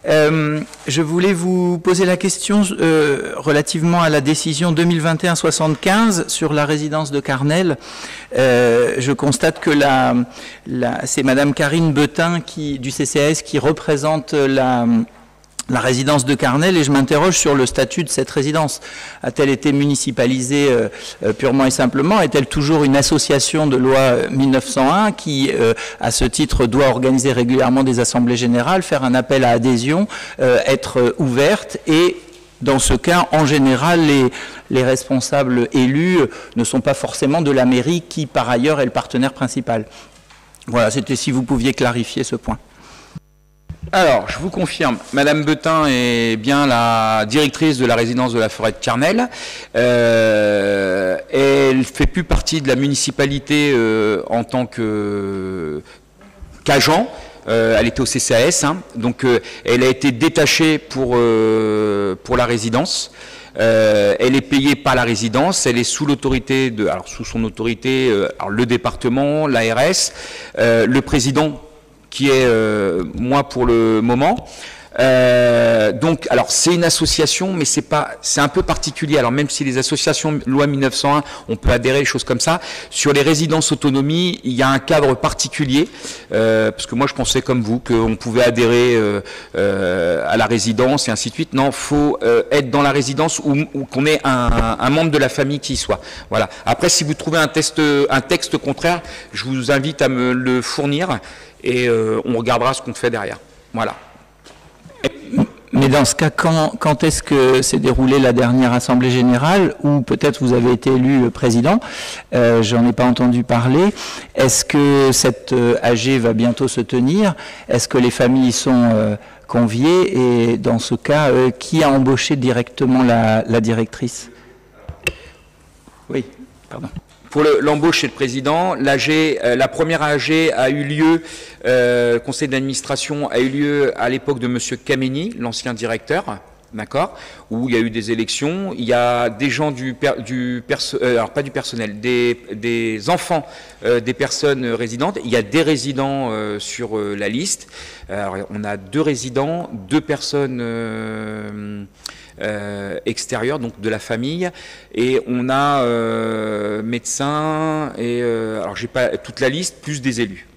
Je voulais vous poser la question relativement à la décision 2021-75 sur la résidence de Carnel. Je constate que c'est Madame Karine Betin du CCAS qui représente la résidence de Carnel, et je m'interroge sur le statut de cette résidence. A-t-elle été municipalisée purement et simplement? Est-elle toujours une association de loi 1901 qui, à ce titre, doit organiser régulièrement des assemblées générales, faire un appel à adhésion, être ouverte? Et dans ce cas, en général, les responsables élus ne sont pas forcément de la mairie qui, par ailleurs, est le partenaire principal. Voilà, c'était si vous pouviez clarifier ce point. Alors, je vous confirme, Madame Betin est bien la directrice de la résidence de la forêt de Carnel. Elle fait plus partie de la municipalité en tant qu'agent. Elle était au CCAS, hein, donc elle a été détachée pour la résidence. Elle est payée par la résidence, elle est sous l'autorité sous son autorité, le département, l'ARS, le président, qui est moi pour le moment. Donc, alors c'est une association, mais c'est un peu particulier. Alors même si les associations loi 1901, on peut adhérer, choses comme ça. Sur les résidences autonomie, il y a un cadre particulier, parce que moi je pensais comme vous qu'on pouvait adhérer à la résidence et ainsi de suite. Non, faut être dans la résidence ou qu'on ait un membre de la famille qui y soit. Voilà. Après, si vous trouvez un texte contraire, je vous invite à me le fournir et on regardera ce qu'on fait derrière. Voilà. Mais dans ce cas, quand est-ce que s'est déroulée la dernière Assemblée Générale, ou peut-être vous avez été élu président, j'en ai pas entendu parler. Est-ce que cette AG va bientôt se tenir? Est-ce que les familles sont conviées? Et dans ce cas, qui a embauché directement la directrice? Oui, pardon. Pour l'embauche chez le président, la première AG a eu lieu, conseil d'administration a eu lieu à l'époque de Monsieur Kameni, l'ancien directeur, d'accord, où il y a eu des élections. Il y a des gens alors pas du personnel, des enfants des personnes résidentes. Il y a des résidents sur la liste. Alors, on a 2 résidents, 2 personnes extérieur, donc de la famille, et on a médecins et alors j'ai pas toute la liste, plus des élus.